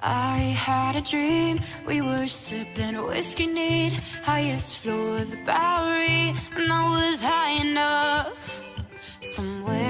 I had a dream, we were sipping whiskey neat, highest floor of the Bowery, and I was high enough. Somewhere